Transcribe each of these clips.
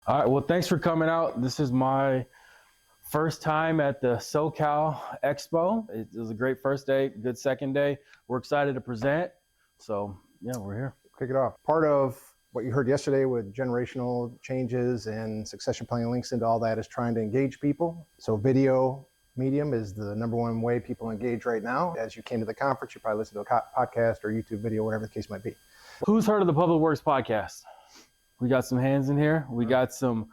All right, well, thanks for coming out. This is my first time at the SoCal Expo. It was a great first day, good second day. We're excited to present. So, yeah, we're here. Kick it off. Part of what you heard yesterday with generational changes and succession planning links into all that is trying to engage people. So video medium is the number one way people engage right now. As you came to the conference, you probably listened to a podcast or YouTube video, whatever the case might be. Who's heard of the Public Works podcast? We got some hands in here. We got some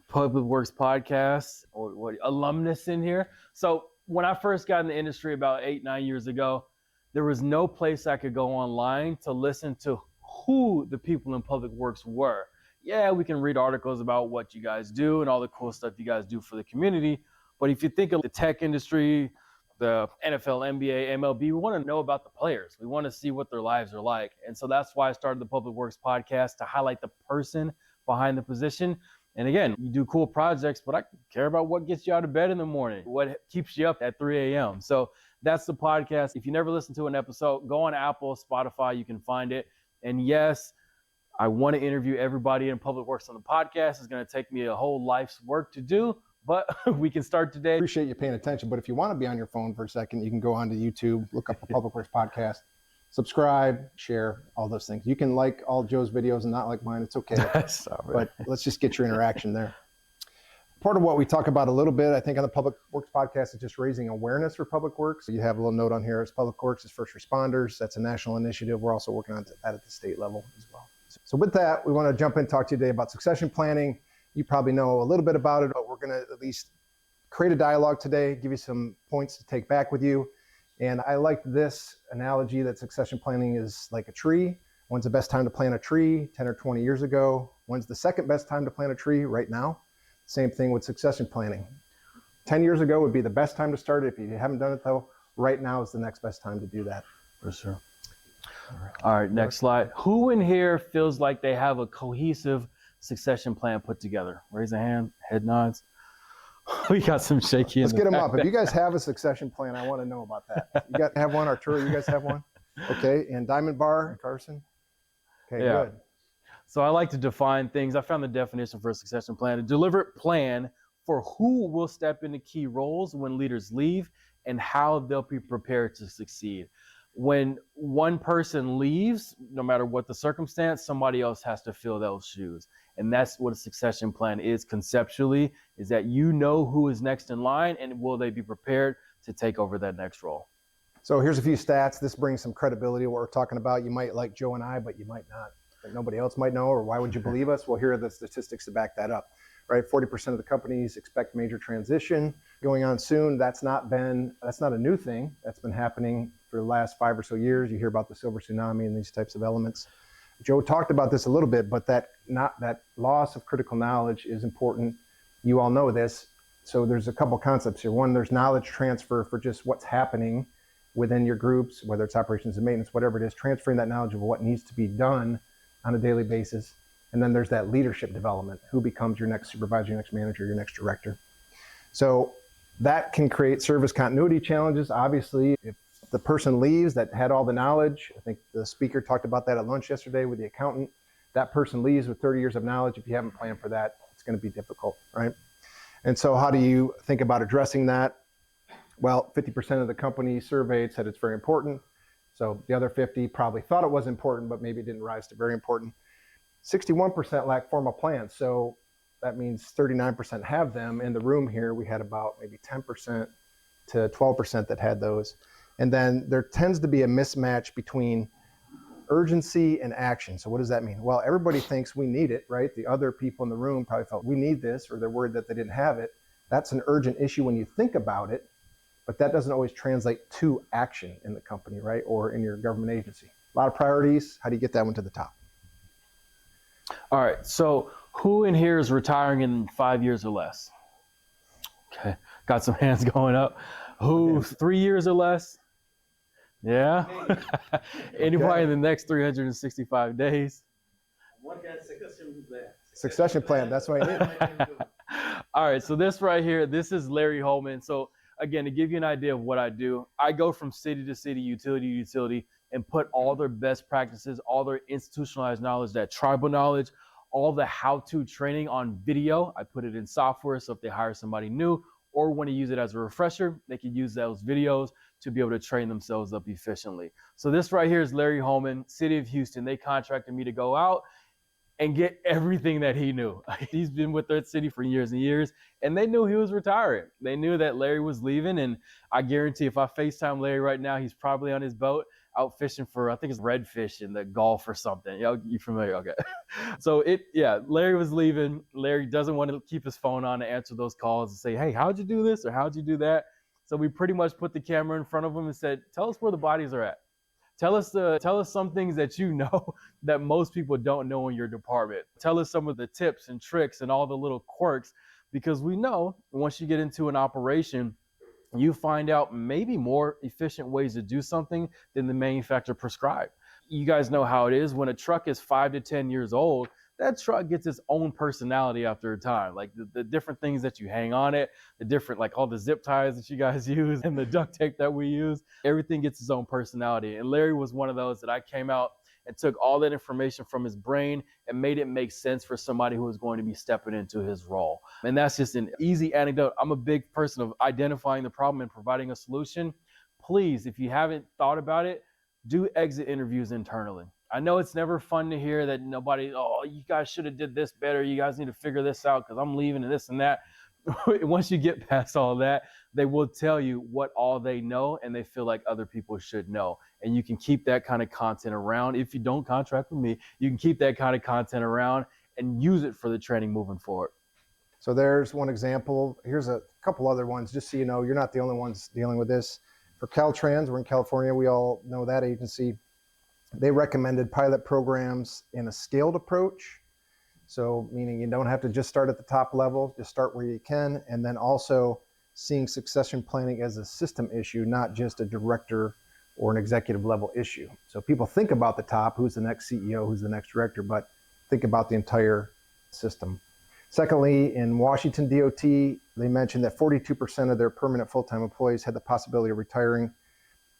Public Works podcasts or alumnus in here. So when I first got in the industry about 8-9 years ago, there was no place I could go online to listen to who the people in Public Works were. Yeah, we can read articles about what you guys do and all the cool stuff you guys do for the community. But if you think of the tech industry, the NFL, NBA, MLB, we want to know about the players. We want to see what their lives are like. And so that's why I started the Public Works podcast, to highlight the person behind the position. And again, you do cool projects, but I care about what gets you out of bed in the morning, what keeps you up at 3 a.m. So that's the podcast. If you never listened to an episode, go on Apple, Spotify, you can find it. And yes, I want to interview everybody in Public Works on the podcast. It's going to take me a whole life's work to do, but we can start today. Appreciate you paying attention. But if you want to be on your phone for a second, you can go onto YouTube, look up the Public Works podcast, subscribe, share, all those things. You can like all Joe's videos and not like mine. It's okay. But let's just get your interaction there. Part of what we talk about a little bit, I think, on the Public Works podcast is just raising awareness for Public Works. You have a little note on here. It's Public Works is first responders. That's a national initiative. We're also working on that at the state level as well. So with that, we want to jump in and talk to you today about succession planning. You probably know a little bit about it, but we're going to at least create a dialogue today, give you some points to take back with you. And I like this analogy that succession planning is like a tree. When's the best time to plant a tree? 10 or 20 years ago. When's the second best time to plant a tree? Right now. Same thing with succession planning. 10 years ago would be the best time to start it. If you haven't done it though, right now is the next best time to do that. For sure. All right, next slide. Who in here feels like they have a cohesive succession plan put together? Raise a hand, head nods. We got some shaky. Let's get them up. If you guys have a succession plan, I want to know about that. You got to have one, Arturo? You guys have one? Okay. And Diamond Bar, Carson? Okay, yeah. Good. So I like to define things. I found the definition for a succession plan: a deliberate plan for who will step into key roles when leaders leave and how they'll be prepared to succeed. When one person leaves, no matter what the circumstance, somebody else has to fill those shoes. And that's what a succession plan is conceptually, is that you know who is next in line and will they be prepared to take over that next role. So here's a few stats. This brings some credibility to what we're talking about. You might like Joe and I, but you might not. That nobody else might know, or why would you believe us? Well, here are the statistics to back that up, right? 40% of the companies expect major transition going on soon. That's not a new thing. That's been happening for the last 5 or so years. You hear about the silver tsunami and these types of elements. Joe talked about this a little bit, but that loss of critical knowledge is important. You all know this. So there's a couple concepts here. One, there's knowledge transfer for just what's happening within your groups, whether it's operations and maintenance, whatever it is, transferring that knowledge of what needs to be done on a daily basis. And then there's that leadership development. Who becomes your next supervisor, your next manager, your next director? So that can create service continuity challenges. Obviously, if the person leaves that had all the knowledge, I think the speaker talked about that at lunch yesterday with the accountant, that person leaves with 30 years of knowledge. If you haven't planned for that, it's going to be difficult, right? And so how do you think about addressing that? Well, 50% of the companies surveyed said it's very important. So the other 50 probably thought it was important, but maybe it didn't rise to very important. 61% lack formal plans. So that means 39% have them. In the room here, we had about maybe 10% to 12% that had those. And then there tends to be a mismatch between urgency and action. So what does that mean? Well, everybody thinks we need it, right? The other people in the room probably felt we need this, or they're worried that they didn't have it. That's an urgent issue when you think about it, but that doesn't always translate to action in the company, right? Or in your government agency. A lot of priorities. How do you get that one to the top? All right. So who in here is retiring in 5 years or less? Okay. Got some hands going up. Who, 3 years or less? Yeah. Anybody in the next 365 days? Succession plan. That's what I need. All right. So this right here, this is Larry Holman. So again, to give you an idea of what I do, I go from city to city, utility to utility, and put all their best practices, all their institutionalized knowledge, that tribal knowledge, all the how-to training on video. I put it in software, so if they hire somebody new or want to use it as a refresher, they can use those videos to be able to train themselves up efficiently. So this right here is Larry Holman, City of Houston. They contracted me to go out and get everything that he knew. He's been with that city for years and years, and they knew he was retiring. They knew that Larry was leaving, and I guarantee if I FaceTime Larry right now, he's probably on his boat out fishing for, I think it's redfish in the Gulf or something. You familiar? Okay. So Larry was leaving. Larry doesn't want to keep his phone on to answer those calls and say, hey, how'd you do this or how'd you do that? So we pretty much put the camera in front of him and said, tell us where the bodies are at. Tell us some things that you know that most people don't know in your department. Tell us some of the tips and tricks and all the little quirks, because we know once you get into an operation, you find out maybe more efficient ways to do something than the manufacturer prescribed. You guys know how it is. When a truck is 5 to 10 years old, that truck gets its own personality after a time. Like the different things that you hang on it, the different, like all the zip ties that you guys use and the duct tape that we use, everything gets its own personality. And Larry was one of those that I came out and took all that information from his brain and made it make sense for somebody who was going to be stepping into his role. And that's just an easy anecdote. I'm a big person of identifying the problem and providing a solution. Please, if you haven't thought about it, do exit interviews internally. I know it's never fun to hear that you guys should have did this better. You guys need to figure this out because I'm leaving and this and that. Once you get past all that, they will tell you what all they know and they feel like other people should know. And you can keep that kind of content around. If you don't contract with me, you can keep that kind of content around and use it for the training moving forward. So there's one example. Here's a couple other ones, just so you know, you're not the only ones dealing with this. For Caltrans, we're in California. We all know that agency. They recommended pilot programs in a scaled approach. So meaning you don't have to just start at the top level, just start where you can. And then also seeing succession planning as a system issue, not just a director or an executive level issue. So people think about the top, who's the next CEO, who's the next director, but think about the entire system. Secondly, in Washington DOT, they mentioned that 42% of their permanent full-time employees had the possibility of retiring.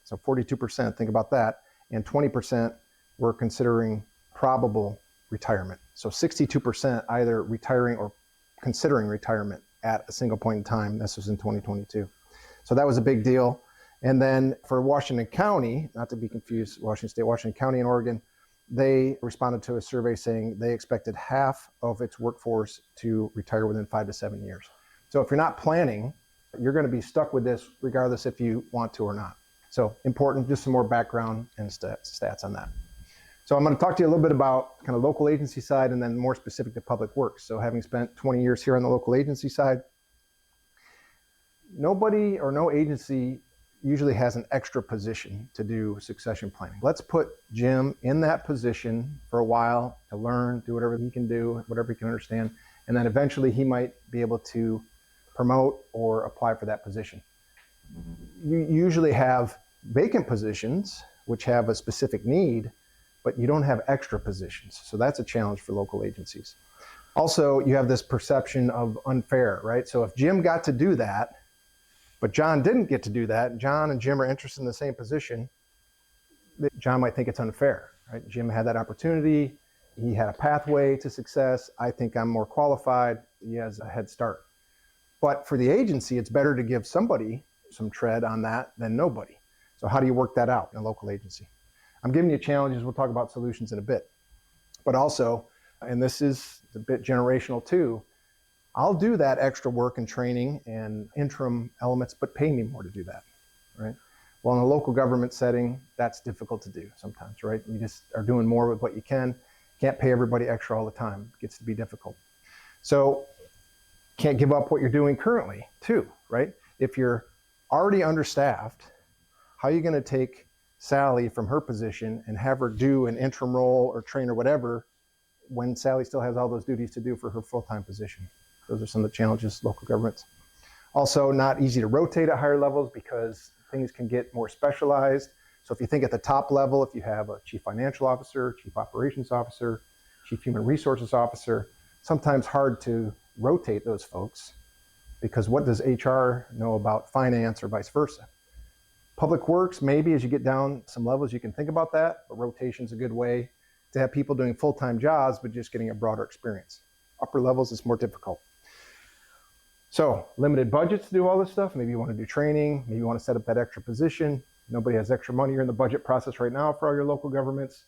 So 42%, think about that. And 20% were considering probable retirement. So 62% either retiring or considering retirement at a single point in time. This was in 2022. So that was a big deal. And then for Washington County, not to be confused, Washington State, Washington County in Oregon, they responded to a survey saying they expected half of its workforce to retire within 5 to 7 years. So if you're not planning, you're going to be stuck with this regardless if you want to or not. So important, just some more background and stats on that. So I'm going to talk to you a little bit about kind of local agency side and then more specific to public works. So having spent 20 years here on the local agency side, nobody or no agency usually has an extra position to do succession planning. Let's put Jim in that position for a while to learn, do whatever he can do, whatever he can understand, and then eventually he might be able to promote or apply for that position. You usually have vacant positions which have a specific need, but you don't have extra positions. So that's a challenge for local agencies. Also, you have this perception of unfair, right? So if Jim got to do that, but John didn't get to do that, John and Jim are interested in the same position, John might think it's unfair, right? Jim had that opportunity. He had a pathway to success. I think I'm more qualified. He has a head start. But for the agency, it's better to give somebody some tread on that than nobody. So how do you work that out in a local agency? I'm giving you challenges. We'll talk about solutions in a bit. But also, and this is a bit generational too, I'll do that extra work and training and interim elements, but pay me more to do that, right? Well, in a local government setting, that's difficult to do sometimes, right? You just are doing more with what you can. Can't pay everybody extra all the time. It gets to be difficult. So can't give up what you're doing currently too, right? If you're already understaffed, how are you going to take Sally from her position and have her do an interim role or train or whatever when Sally still has all those duties to do for her full-time position? Those are some of the challenges local governments. Also, not easy to rotate at higher levels because things can get more specialized. So if you think at the top level, if you have a chief financial officer, chief operations officer, chief human resources officer, sometimes hard to rotate those folks because what does HR know about finance or vice versa? Public works, maybe as you get down some levels, you can think about that, but rotation's a good way. to have people doing full-time jobs, but just getting a broader experience. Upper levels is more difficult. So limited budgets to do all this stuff. Maybe you want to do training. Maybe you want to set up that extra position. Nobody has extra money. You're in the budget process right now for all your local governments.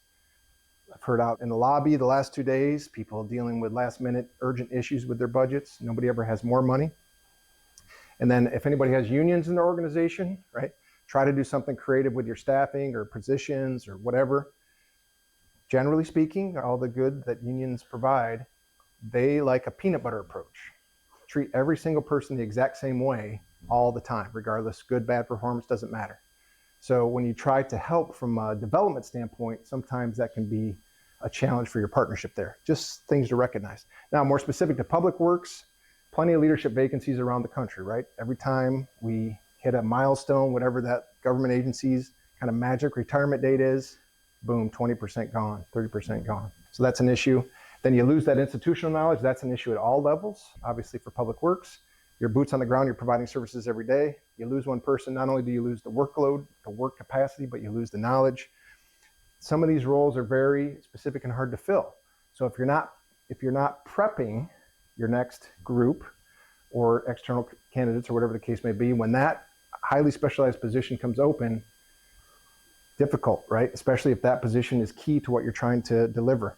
I've heard out in the lobby the last 2 days, people dealing with last minute urgent issues with their budgets. Nobody ever has more money. And then if anybody has unions in their organization, right, try to do something creative with your staffing or positions or whatever. Generally speaking, all the good that unions provide, they like a peanut butter approach. Treat every single person the exact same way all the time, regardless, good, bad performance, doesn't matter. So when you try to help from a development standpoint, sometimes that can be a challenge for your partnership there. Just things to recognize. Now, more specific to public works, plenty of leadership vacancies around the country, right? Every time we hit a milestone, whatever that government agency's kind of magic retirement date is, boom, 20% gone, 30% gone. So that's an issue. Then you lose that institutional knowledge. That's an issue at all levels. Obviously for public works, your boots on the ground, you're providing services every day. You lose one person, not only do you lose the workload, the work capacity, but you lose the knowledge. Some of these roles are very specific and hard to fill. So if you're not prepping your next group or external candidates or whatever the case may be, when that highly specialized position comes open, difficult, right? Especially if that position is key to what you're trying to deliver.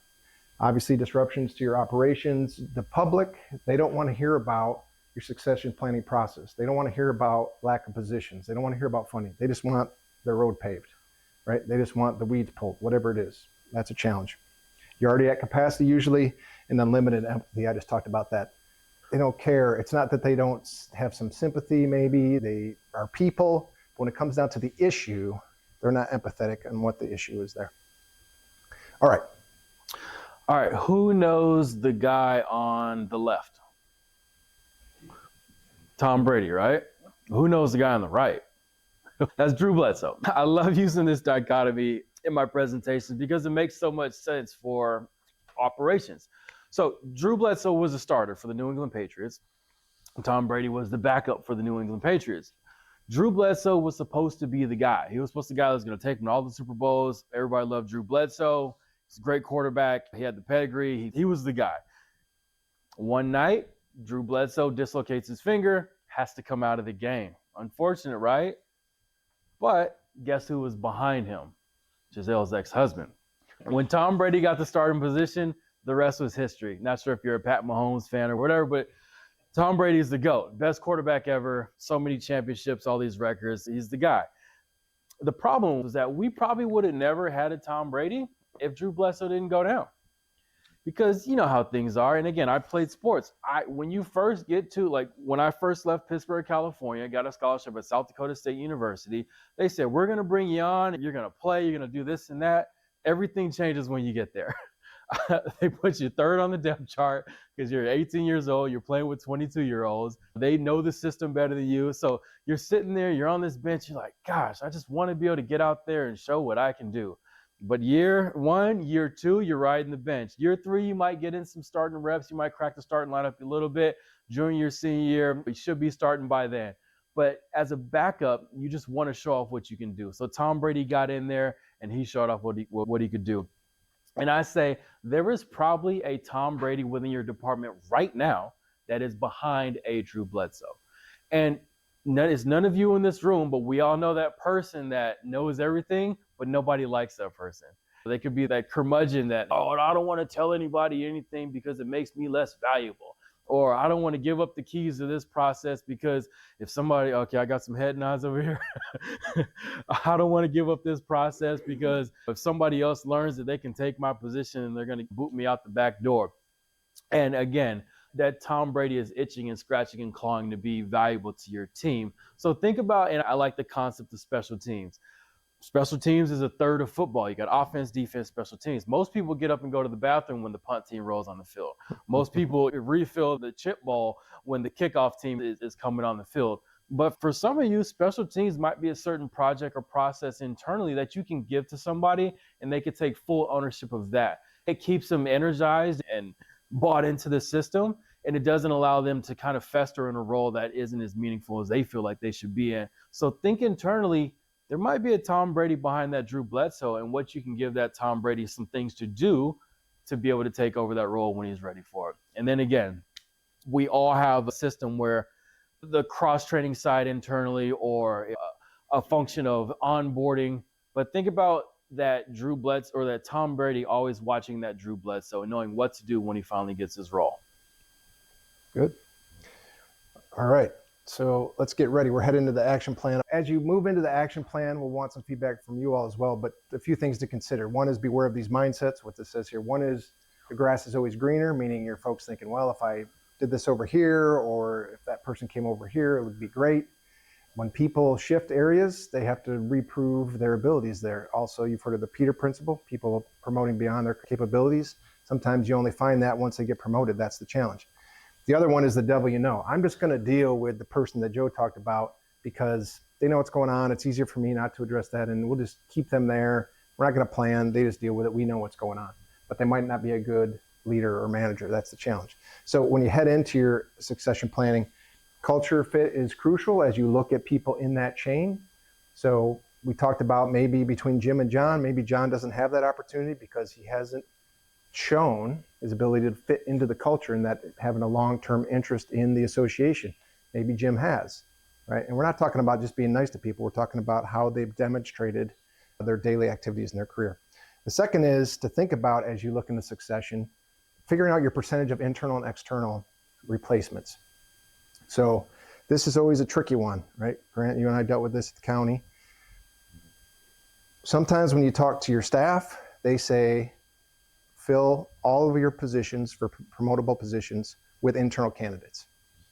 Obviously, disruptions to your operations. The public, they don't want to hear about your succession planning process. They don't want to hear about lack of positions. They don't want to hear about funding. They just want their road paved, right? They just want the weeds pulled, whatever it is. That's a challenge. You're already at capacity usually, and then limited empathy. I just talked about that. They don't care. It's not that they don't have some sympathy, maybe. They are people. But when it comes down to the issue, they're not empathetic on what the issue is there. All right. All right, who knows the guy on the left? Tom Brady, right? Who knows the guy on the right? That's Drew Bledsoe. I love using this dichotomy in my presentations because it makes so much sense for operations. So Drew Bledsoe was a starter for the New England Patriots. Tom Brady was the backup for the New England Patriots. Drew Bledsoe was supposed to be the guy. He was supposed to be the guy that was going to take him to all the Super Bowls. Everybody loved Drew Bledsoe. He's a great quarterback. He had the pedigree. He was the guy. One night, Drew Bledsoe dislocates his finger, has to come out of the game. Unfortunate, right? But guess who was behind him? Gisele's ex-husband. When Tom Brady got the starting position, the rest was history. Not sure if you're a Pat Mahomes fan or whatever, but Tom Brady is the GOAT. Best quarterback ever. So many championships, all these records. He's the guy. The problem was that we probably would have never had a Tom Brady if Drew Bledsoe didn't go down. Because you know how things are. And again, I played sports. When you first get to, like when I first left Pittsburgh, California, got a scholarship at South Dakota State University, they said, we're going to bring you on. You're going to play. You're going to do this and that. Everything changes when you get there. They put you third on the depth chart because you're 18 years old. You're playing with 22-year-olds. They know the system better than you. So you're sitting there. You're on this bench. You're like, gosh, I just want to be able to get out there and show what I can do. But year one, year two, you're riding the bench. Year three, you might get in some starting reps. You might crack the starting lineup a little bit. Junior year, senior year, you should be starting by then. But as a backup, you just want to show off what you can do. So Tom Brady got in there, and he showed off what he could do. And I say there is probably a Tom Brady within your department right now that is behind a Drew Bledsoe. And it's none of you in this room, but we all know that person that knows everything, but nobody likes that person. They could be that curmudgeon that, I don't want to tell anybody anything because it makes me less valuable. Or I don't want to give up the keys to this process because if somebody, I got some head nods over here. I don't want to give up this process because if somebody else learns that they can take my position and they're going to boot me out the back door. And again, that Tom Brady is itching and scratching and clawing to be valuable to your team. So think about, and I like the concept of special teams. Special teams is a third of football. You got offense, defense, special teams. Most people get up and go to the bathroom when the punt team rolls on the field. Most people refill the chip ball when the kickoff team is coming on the field. But for some of you, special teams might be a certain project or process internally that you can give to somebody and they can take full ownership of that. It keeps them energized and bought into the system, and it doesn't allow them to kind of fester in a role that isn't as meaningful as they feel like they should be in. So think internally, there might be a Tom Brady behind that Drew Bledsoe, and what you can give that Tom Brady some things to do to be able to take over that role when he's ready for it. And then again, we all have a system where the cross-training side internally or a function of onboarding. But think about that Drew Bledsoe or that Tom Brady always watching that Drew Bledsoe and knowing what to do when he finally gets his role. Good. All right. So let's get ready. We're heading into the action plan. As you move into the action plan, we'll want some feedback from you all as well, but a few things to consider. One is beware of these mindsets, what this says here. One is the grass is always greener, meaning your folks thinking, well, if I did this over here, or if that person came over here, it would be great. When people shift areas, they have to reprove their abilities there. Also, you've heard of the Peter principle, people promoting beyond their capabilities. Sometimes you only find that once they get promoted. That's the challenge. The other one is the devil you know. I'm just going to deal with the person that Joe talked about because they know what's going on. It's easier for me not to address that, and we'll just keep them there. We're not going to plan. They just deal with it. We know what's going on. But they might not be a good leader or manager. That's the challenge. So when you head into your succession planning, culture fit is crucial as you look at people in that chain. So we talked about maybe between Jim and John, maybe John doesn't have that opportunity because he hasn't shown his ability to fit into the culture and that having a long-term interest in the association. Maybe Jim has, right? And we're not talking about just being nice to people. We're talking about how they've demonstrated their daily activities in their career. The second is to think about, as you look into succession, figuring out your percentage of internal and external replacements. So this is always a tricky one, right? Grant, you and I dealt with this at the county. Sometimes when you talk to your staff, they say, fill all of your positions for promotable positions with internal candidates,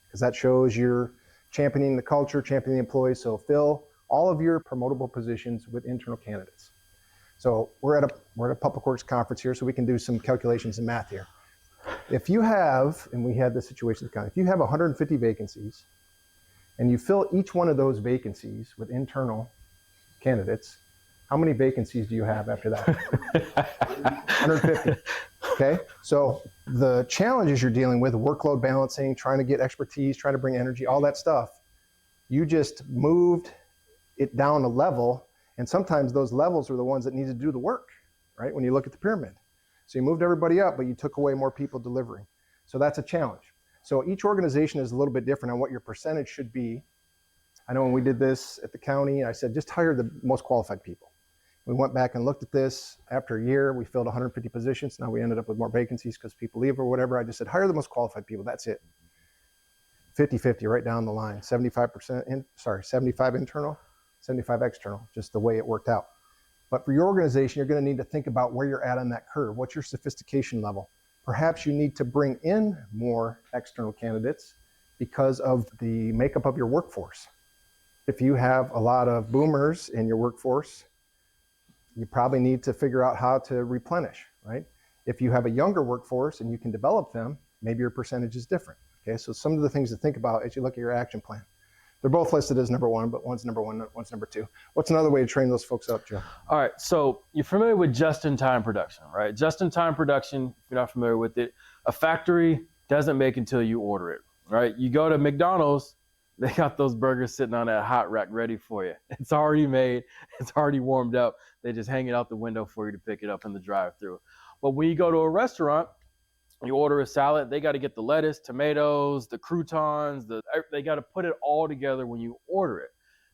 because that shows you're championing the culture, championing the employees. So fill all of your promotable positions with internal candidates. So we're at a public works conference here, so we can do some calculations and math here. If you have, and we had this situation, if you have 150 vacancies and you fill each one of those vacancies with internal candidates, how many vacancies do you have after that? 150. Okay. So the challenges you're dealing with, workload balancing, trying to get expertise, trying to bring energy, all that stuff, you just moved it down a level. And sometimes those levels are the ones that need to do the work, right? When you look at the pyramid. So you moved everybody up, but you took away more people delivering. So that's a challenge. So each organization is a little bit different on what your percentage should be. I know when we did this at the county, I said, just hire the most qualified people. We went back and looked at this. After a year, we filled 150 positions. Now we ended up with more vacancies because people leave or whatever. I just said, hire the most qualified people. That's it. 50-50 right down the line. 75 internal, 75 external, just the way it worked out. But for your organization, you're going to need to think about where you're at on that curve. What's your sophistication level? Perhaps you need to bring in more external candidates because of the makeup of your workforce. If you have a lot of boomers in your workforce, you probably need to figure out how to replenish, right? If you have a younger workforce and you can develop them, maybe your percentage is different. Okay, so some of the things to think about as you look at your action plan. They're both listed as number one, but one's number one, one's number two. What's another way to train those folks up, Joe? All right, so you're familiar with just-in-time production, right? Just-in-time production, if you're not familiar with it, a factory doesn't make until you order it, right? You go to McDonald's, they got those burgers sitting on that hot rack ready for you. It's already made, it's already warmed up. They just hang it out the window for you to pick it up in the drive-thru. But when you go to a restaurant, you order a salad, they got to get the lettuce, tomatoes, the croutons, they got to put it all together when you order it.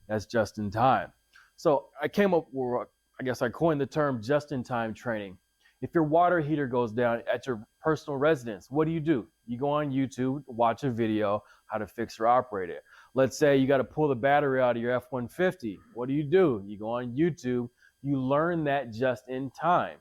That's just in time. So I came up with, I guess I coined the term just-in-time training. If your water heater goes down at your personal residence, what do? You go on YouTube, watch a video, how to fix or operate it. Let's say you got to pull the battery out of your F-150. What do? You go on YouTube, you learn that just in time.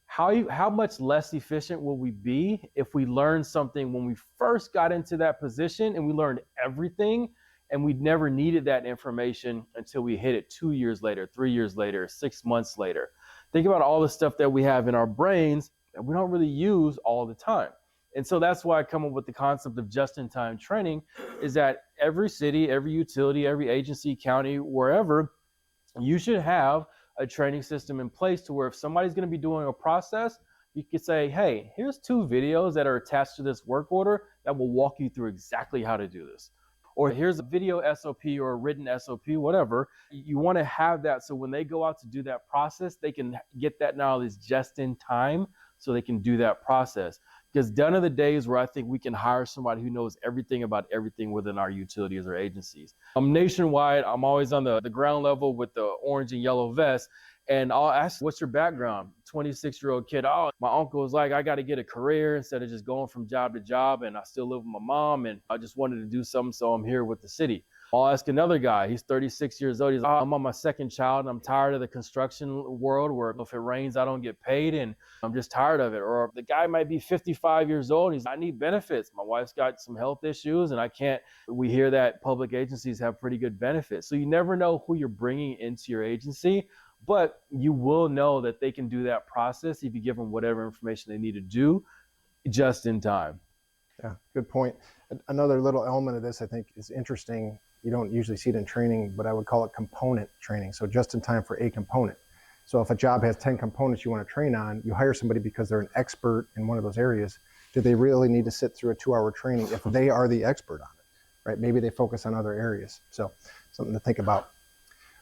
How much less efficient will we be if we learned something when we first got into that position and we learned everything and we never needed that information until we hit it 2 years later, 3 years later, 6 months later? Think about all the stuff that we have in our brains that we don't really use all the time. And so that's why I come up with the concept of just-in-time training, is that every city, every utility, every agency, county, wherever, you should have a training system in place to where if somebody's going to be doing a process, you could say, hey, here's 2 videos that are attached to this work order that will walk you through exactly how to do this. or here's a video SOP or a written SOP, whatever. You want to have that so when they go out to do that process, they can get that knowledge just in time so they can do that process. Because done are the days where I think we can hire somebody who knows everything about everything within our utilities or agencies. I'm nationwide. I'm always on the ground level with the orange and yellow vest. And I'll ask, what's your background? 26-year-old kid. Oh, my uncle was like, I got to get a career instead of just going from job to job. And I still live with my mom. And I just wanted to do something. So I'm here with the city. I'll ask another guy. He's 36 years old. He's like, oh, I'm on my second child and I'm tired of the construction world where if it rains, I don't get paid. And I'm just tired of it. Or the guy might be 55 years old. I need benefits. My wife's got some health issues and I can't. We hear that public agencies have pretty good benefits. So you never know who you're bringing into your agency. But you will know that they can do that process if you give them whatever information they need to do just in time. Yeah, good point. Another little element of this I think is interesting. You don't usually see it in training, but I would call it component training. So just in time for a component. So if a job has 10 components you want to train on, you hire somebody because they're an expert in one of those areas. Do they really need to sit through a 2-hour training if they are the expert on it, right? Maybe they focus on other areas. So something to think about.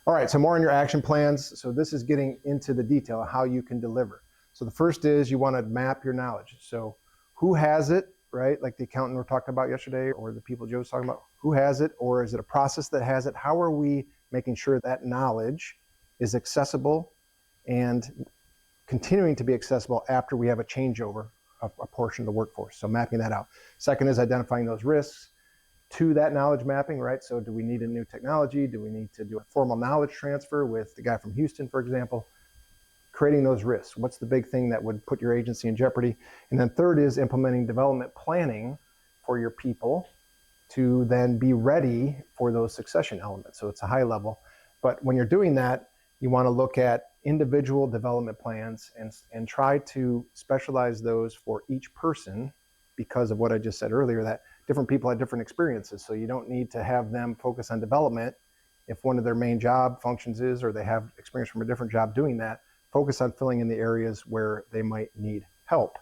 All right, so more on your action plans. So this is getting into the detail of how you can deliver. So the first is you want to map your knowledge. So who has it, right? Like the accountant we were talking about yesterday, or the people Joe was talking about, who has it, or is it a process that has it? How are we making sure that knowledge is accessible and continuing to be accessible after we have a changeover of a portion of the workforce? So mapping that out. Second is identifying those risks to that knowledge mapping, right? So do we need a new technology? Do we need to do a formal knowledge transfer with the guy from Houston, for example? Creating those risks. What's the big thing that would put your agency in jeopardy? And then third is implementing development planning for your people to then be ready for those succession elements. So it's a high level. But when you're doing that, you want to look at individual development plans and try to specialize those for each person because of what I just said earlier, that different people have different experiences. So you don't need to have them focus on development if one of their main job functions is, or they have experience from a different job doing that. Focus on filling in the areas where they might need help.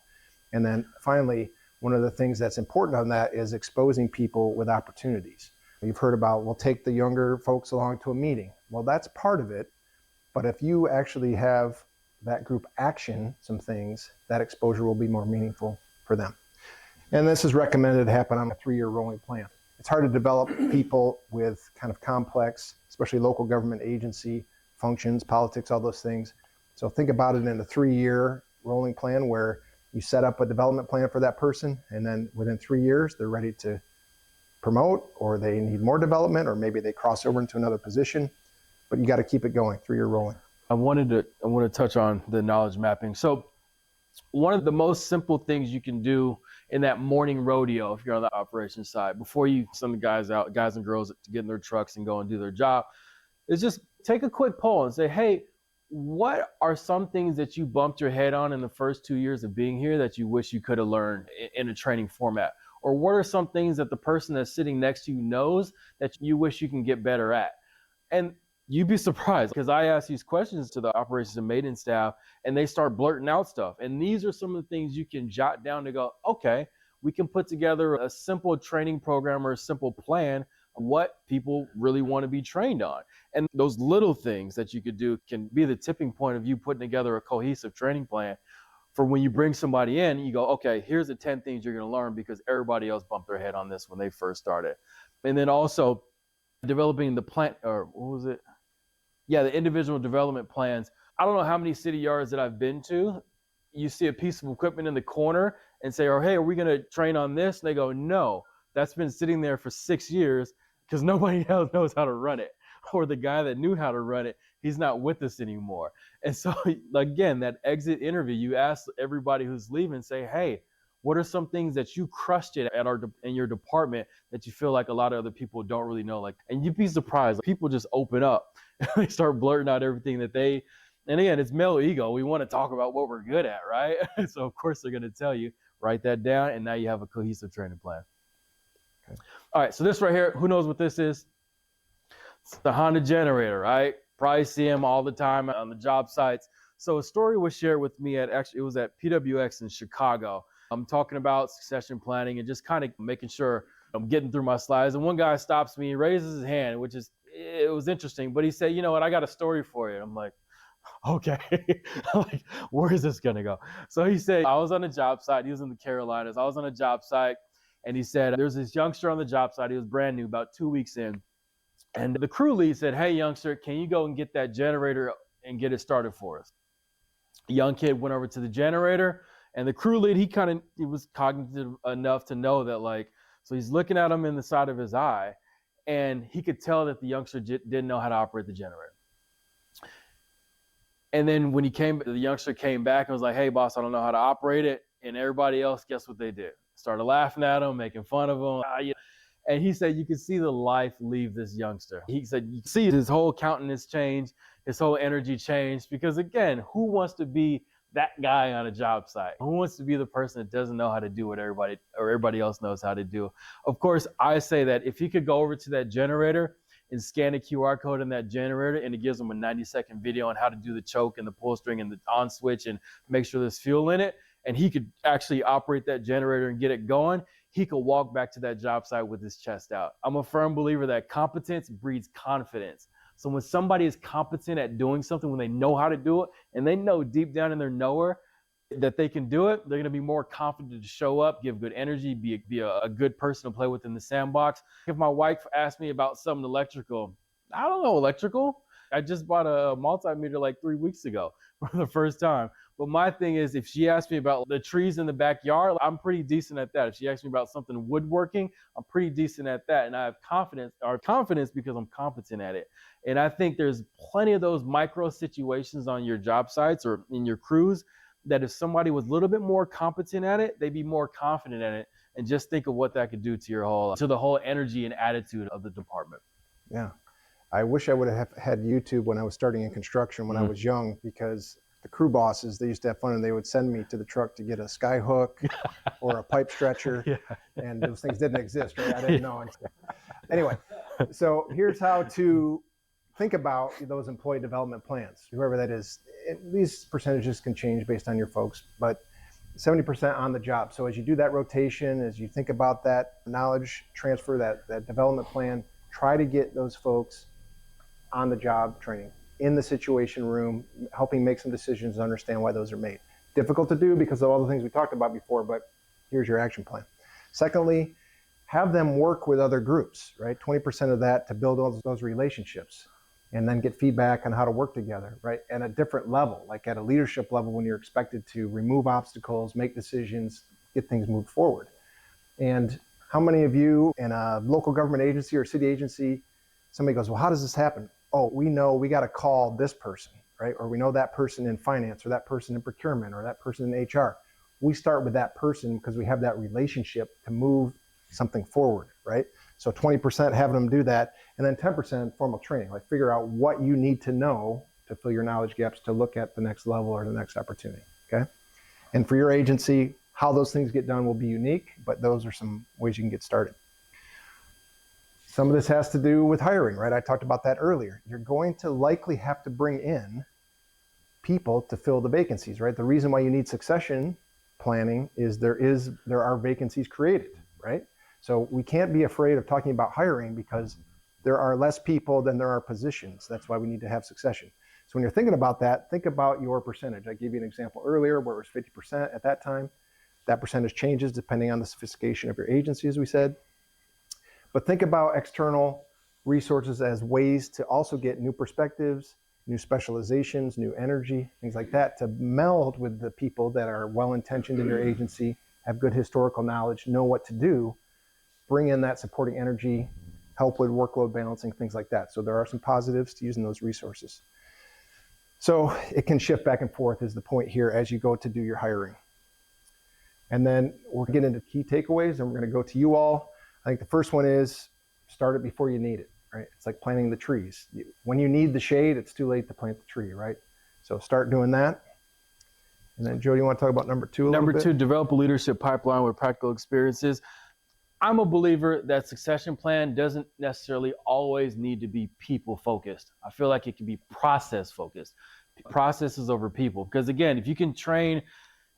And then finally, one of the things that's important on that is exposing people with opportunities. You've heard about, we'll take the younger folks along to a meeting. Well, that's part of it. But if you actually have that group action some things, that exposure will be more meaningful for them. And this is recommended to happen on a 3-year rolling plan. It's hard to develop people with kind of complex, especially local government agency functions, politics, all those things. So think about it in a 3-year rolling plan where you set up a development plan for that person, and then within 3 years, they're ready to promote, or they need more development, or maybe they cross over into another position. But you got to keep it going, 3-year rolling. I want to touch on the knowledge mapping. So one of the most simple things you can do in that morning rodeo, if you're on the operations side, before you send the guys and girls to get in their trucks and go and do their job, is just take a quick poll and say, hey, what are some things that you bumped your head on in the first 2 years of being here that you wish you could have learned in a training format? Or what are some things that the person that's sitting next to you knows that you wish you can get better at? And you'd be surprised, because I ask these questions to the operations and maintenance staff and they start blurting out stuff. And these are some of the things you can jot down to go, okay, we can put together a simple training program or a simple plan of what people really want to be trained on. And those little things that you could do can be the tipping point of you putting together a cohesive training plan for when you bring somebody in, you go, okay, here's the 10 things you're going to learn because everybody else bumped their head on this when they first started. And then also developing the plan, or what was it? Yeah, the individual development plans. I don't know how many city yards that I've been to. You see a piece of equipment in the corner and say, oh, hey, are we going to train on this? And they go, no, that's been sitting there for 6 years because nobody else knows how to run it. Or the guy that knew how to run it, he's not with us anymore. And so, again, that exit interview, you ask everybody who's leaving, say, hey, what are some things that you crushed it at in your department that you feel like a lot of other people don't really know? And you'd be surprised. People just open up and they start blurting out everything that they, and again, it's male ego. We want to talk about what we're good at, right? So of course they're going to tell you, write that down, and now you have a cohesive training plan. Okay. All right, so this right here, who knows what this is? It's the Honda generator, right? Probably see them all the time on the job sites. So a story was shared with me it was at PWX in Chicago. I'm talking about succession planning and just kind of making sure I'm getting through my slides, and one guy stops me, raises his hand, it was interesting, but he said, you know what, I got a story for you. I'm like, okay. Like, where is this gonna go? So he said, I was on a job site. He was in the Carolinas. I was on a job site, and he said, there's this youngster on the job site. He was brand new, about 2 weeks in. And the crew lead said, hey, youngster, can you go and get that generator and get it started for us? A young kid went over to the generator, and the crew lead, he was cognitive enough to know that, like, so he's looking at him in the side of his eye, and he could tell that the youngster didn't know how to operate the generator. And then when the youngster came back and was like, hey, boss, I don't know how to operate it. And everybody else, guess what they did? Started laughing at him, making fun of him. And he said, you could see the life leave this youngster. He said, you can see his whole countenance change, his whole energy change. Because again, who wants to be that guy on a job site? Who wants to be the person that doesn't know how to do what everybody else knows how to do? Of course, I say that if he could go over to that generator and scan a QR code in that generator, and it gives them a 90-second video on how to do the choke and the pull string and the on switch and make sure there's fuel in it, and he could actually operate that generator and get it going, he could walk back to that job site with his chest out. I'm a firm believer that competence breeds confidence. So when somebody is competent at doing something, when they know how to do it, and they know deep down in their knower that they can do it, they're going to be more confident to show up, give good energy, be a good person to play with in the sandbox. If my wife asked me about something electrical, I don't know electrical. I just bought a multimeter like 3 weeks ago for the first time. But my thing is, if she asked me about the trees in the backyard, I'm pretty decent at that. If she asked me about something woodworking, I'm pretty decent at that. And I have confidence because I'm competent at it. And I think there's plenty of those micro situations on your job sites or in your crews that if somebody was a little bit more competent at it, they'd be more confident at it. And just think of what that could do to the whole energy and attitude of the department. Yeah. I wish I would have had YouTube when I was starting in construction when I was young, because the crew bosses, they used to have fun and they would send me to the truck to get a sky hook or a pipe stretcher. And those things didn't exist, right? I didn't know. Anyway, so here's how to think about those employee development plans, whoever that is. These percentages can change based on your folks, but 70% on the job. So as you do that rotation, as you think about that knowledge transfer, that development plan, try to get those folks on the job training, in the situation room, helping make some decisions and understand why those are made. Difficult to do because of all the things we talked about before, but here's your action plan. Secondly, have them work with other groups, right? 20% of that to build those relationships and then get feedback on how to work together, right? At a different level, like at a leadership level when you're expected to remove obstacles, make decisions, get things moved forward. And how many of you in a local government agency or city agency, somebody goes, well, how does this happen? Oh, we know we got to call this person, right? Or we know that person in finance or that person in procurement or that person in HR. We start with that person because we have that relationship to move something forward, right? So 20% having them do that, and then 10% formal training, like figure out what you need to know to fill your knowledge gaps to look at the next level or the next opportunity, okay? And for your agency, how those things get done will be unique, but those are some ways you can get started. Some of this has to do with hiring, right? I talked about that earlier. You're going to likely have to bring in people to fill the vacancies, right? The reason why you need succession planning is there are vacancies created, right? So we can't be afraid of talking about hiring because there are less people than there are positions. That's why we need to have succession. So when you're thinking about that, think about your percentage. I gave you an example earlier where it was 50% at that time. That percentage changes depending on the sophistication of your agency, as we said. But think about external resources as ways to also get new perspectives, new specializations, new energy, things like that, to meld with the people that are well-intentioned in your agency, have good historical knowledge, know what to do, bring in that supporting energy, help with workload balancing, things like that. So there are some positives to using those resources. So it can shift back and forth is the point here as you go to do your hiring. And then we'll get into key takeaways and we're going to go to you all. I think the first one is start it before you need it, right? It's like planting the trees. When you need the shade, it's too late to plant the tree, right? So start doing that. And then Joe, you want to talk about number two? Number two, develop a leadership pipeline with practical experiences. I'm a believer that succession plan doesn't necessarily always need to be people focused. I feel like it can be process focused. Processes over people. Because again, if you can train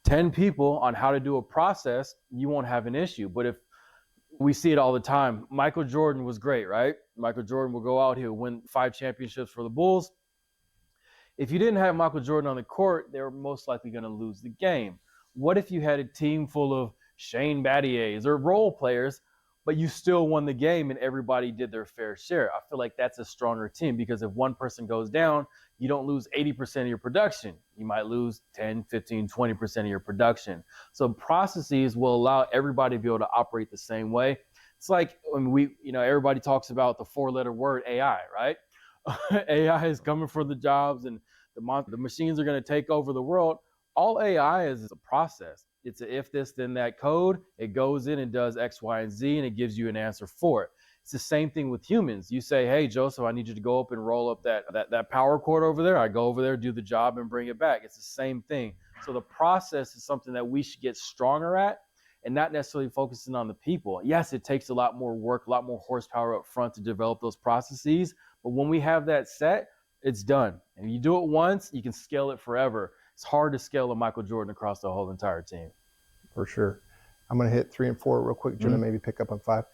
10 people on how to do a process, you won't have an issue. But if We see it all the time. Michael Jordan was great, right? Michael Jordan will go out, he'll win 5 championships for the Bulls. If you didn't have Michael Jordan on the court, they were most likely going to lose the game. What if you had a team full of Shane Battiers or role players, but you still won the game and everybody did their fair share? I feel like that's a stronger team, because if one person goes down, you don't lose 80% of your production. You might lose 10, 15, 20% of your production. So processes will allow everybody to be able to operate the same way. It's like when everybody talks about the 4-letter word AI, right? AI is coming for the jobs, and the machines are going to take over the world. All AI is a process. It's a if this then that code. It goes in and does X, Y, and Z, and it gives you an answer for it. It's the same thing with humans. You say, hey, Joseph, I need you to go up and roll up that power cord over there. I go over there, do the job, and bring it back. It's the same thing. So the process is something that we should get stronger at, and not necessarily focusing on the people. Yes, it takes a lot more work, a lot more horsepower up front to develop those processes. But when we have that set, it's done. And you do it once, you can scale it forever. It's hard to scale a Michael Jordan across the whole entire team. For sure. I'm going to hit 3 and 4 real quick, Jim, and maybe pick up on 5.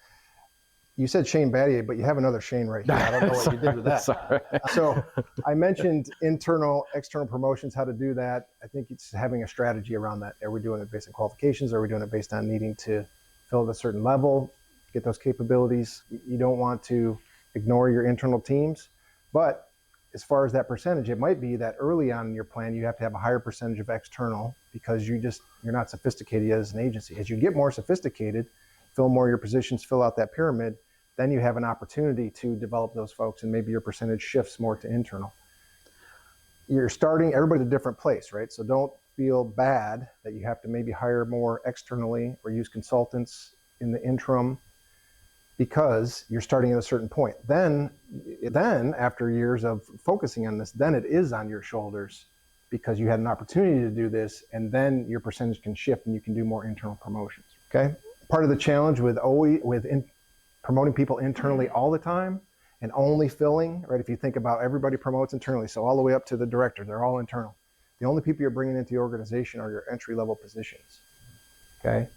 You said Shane Battier, but you have another Shane right here. I don't know what you did with that. Sorry. So I mentioned internal, external promotions, how to do that. I think it's having a strategy around that. Are we doing it based on qualifications? Are we doing it based on needing to fill at a certain level, get those capabilities? You don't want to ignore your internal teams. But as far as that percentage, it might be that early on in your plan, you have to have a higher percentage of external, because you're not sophisticated as an agency. As you get more sophisticated, fill more of your positions, fill out that pyramid, then you have an opportunity to develop those folks, and maybe your percentage shifts more to internal. You're starting everybody at a different place, right? So don't feel bad that you have to maybe hire more externally or use consultants in the interim, because you're starting at a certain point. Then after years of focusing on this, then it is on your shoulders, because you had an opportunity to do this, and then your percentage can shift and you can do more internal promotions, okay? Part of the challenge with promoting people internally all the time and only filling, right? If you think about everybody promotes internally, so all the way up to the director, they're all internal. The only people you're bringing into the organization are your entry-level positions, okay?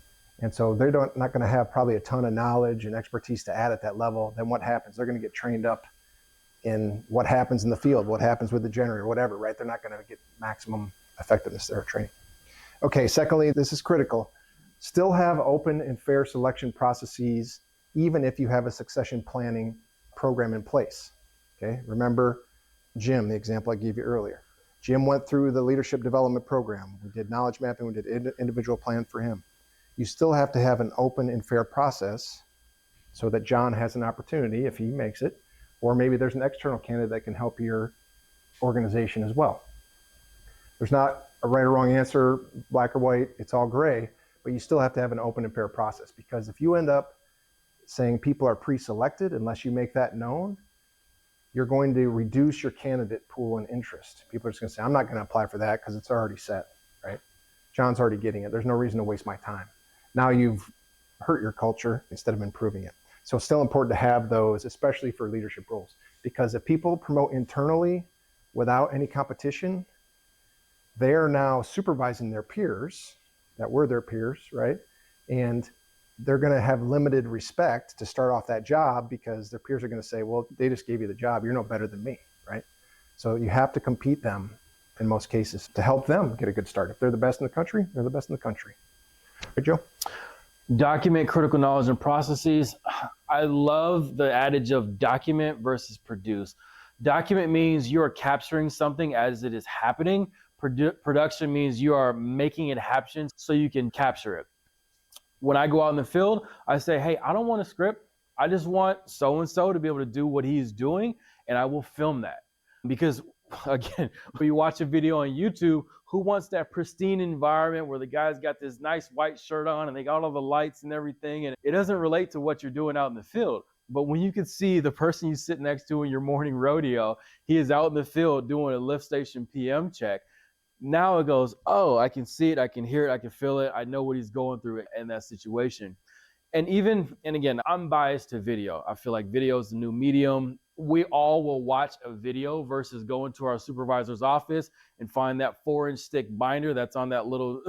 And so they're not going to have probably a ton of knowledge and expertise to add at that level. Then what happens? They're going to get trained up in what happens in the field, what happens with the generator, whatever, right? They're not going to get maximum effectiveness there training. Okay, secondly, this is critical. Still have open and fair selection processes, even if you have a succession planning program in place, okay? Remember Jim, the example I gave you earlier. Jim went through the leadership development program. We did knowledge mapping, we did individual plan for him. You still have to have an open and fair process so that John has an opportunity if he makes it, or maybe there's an external candidate that can help your organization as well. There's not a right or wrong answer, black or white, it's all gray, but you still have to have an open and fair process, because if you end up saying people are pre-selected, unless you make that known, you're going to reduce your candidate pool and interest. People are just going to say, I'm not going to apply for that because it's already set, right? John's already getting it. There's no reason to waste my time. Now you've hurt your culture instead of improving it. So it's still important to have those, especially for leadership roles, because if people promote internally without any competition, they are now supervising their peers that were their peers, right? And they're going to have limited respect to start off that job, because their peers are going to say, well, they just gave you the job. You're no better than me, right? So you have to compete them in most cases to help them get a good start. If they're the best in the country, they're the best in the country. Right, Joe? Document critical knowledge and processes. I love the adage of document versus produce. Document means you are capturing something as it is happening. Production means you are making it happen so you can capture it. When I go out in the field, I say, hey, I don't want a script. I just want so-and-so to be able to do what he's doing, and I will film that. Because again, when you watch a video on YouTube, who wants that pristine environment where the guy's got this nice white shirt on and they got all the lights and everything, and it doesn't relate to what you're doing out in the field. But when you can see the person you sit next to in your morning rodeo, he is out in the field doing a lift station PM check. Now it goes, oh, I can see it, I can hear it, I can feel it. I know what he's going through in that situation. And again, I'm biased to video. I feel like video is the new medium. we all will watch a video versus going to our supervisor's office and find that 4-inch thick binder that's on that little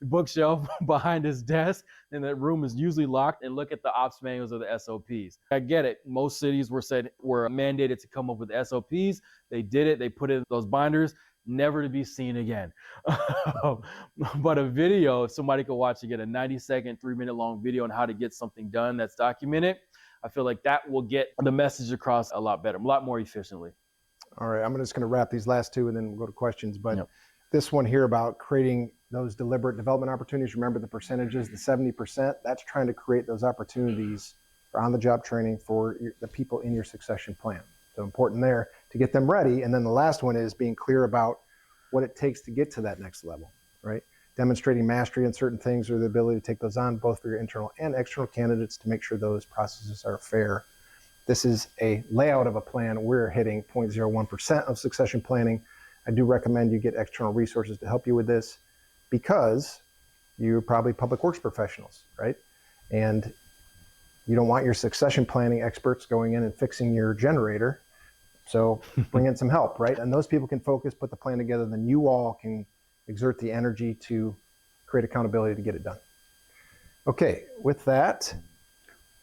bookshelf behind his desk, and that room is usually locked, and look at the ops manuals or the SOPs. I get it. Most cities were mandated to come up with SOPs. They did it. They put in those binders, never to be seen again. But a video, if somebody could watch, again, a 90-second, 3-minute long video on how to get something done that's documented, I feel like that will get the message across a lot better, a lot more efficiently. All right, I'm just going to wrap these last two and then we'll go to questions. But this one here about creating those deliberate development opportunities, remember the percentages, the 70%, that's trying to create those opportunities for on-the-job training for the people in your succession plan. So important there to get them ready. And then the last one is being clear about what it takes to get to that next level, right? Demonstrating mastery in certain things or the ability to take those on both for your internal and external candidates to make sure those processes are fair. This is a layout of a plan. We're hitting 0.01% of succession planning. I do recommend you get external resources to help you with this because you're probably public works professionals, right? And you don't want your succession planning experts going in and fixing your generator. So bring in some help, right? And those people can focus, put the plan together, then you all can exert the energy to create accountability to get it done. Okay, with that,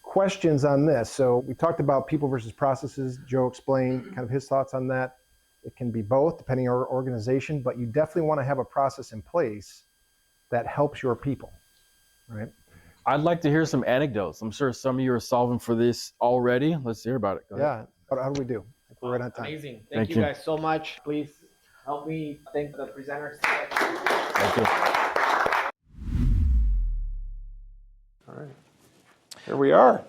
questions on this. So we talked about people versus processes. Joe explained kind of his thoughts on that. It can be both depending on your organization, but you definitely want to have a process in place that helps your people, right? I'd like to hear some anecdotes. I'm sure some of you are solving for this already. Let's hear about it. Go ahead. Yeah, how do we do? I think we're right on time. Amazing. Thank you guys so much. Please help me thank the presenters. Thank you. All right. Here we are.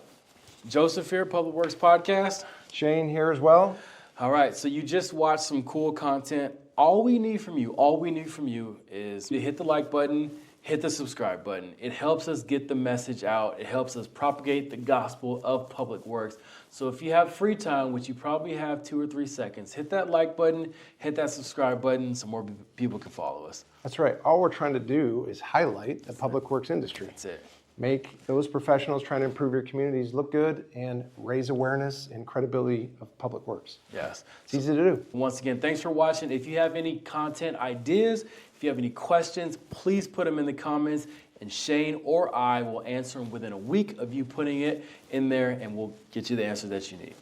Joseph here, Public Works Podcast. Shane here as well. All right, so you just watched some cool content. All we need from you is to hit the like button, hit the subscribe button. It helps us get the message out. It helps us propagate the gospel of public works. So if you have free time, which you probably have 2 or 3 seconds, hit that like button, hit that subscribe button so more people can follow us. That's right. All we're trying to do is highlight the public works industry. That's it. Make those professionals trying to improve your communities look good and raise awareness and credibility of public works. Yes. It's easy to do. Once again, thanks for watching. If you have any content ideas, if you have any questions, please put them in the comments, and Shane or I will answer them within a week of you putting it in there, and we'll get you the answer that you need.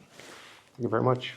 Thank you very much.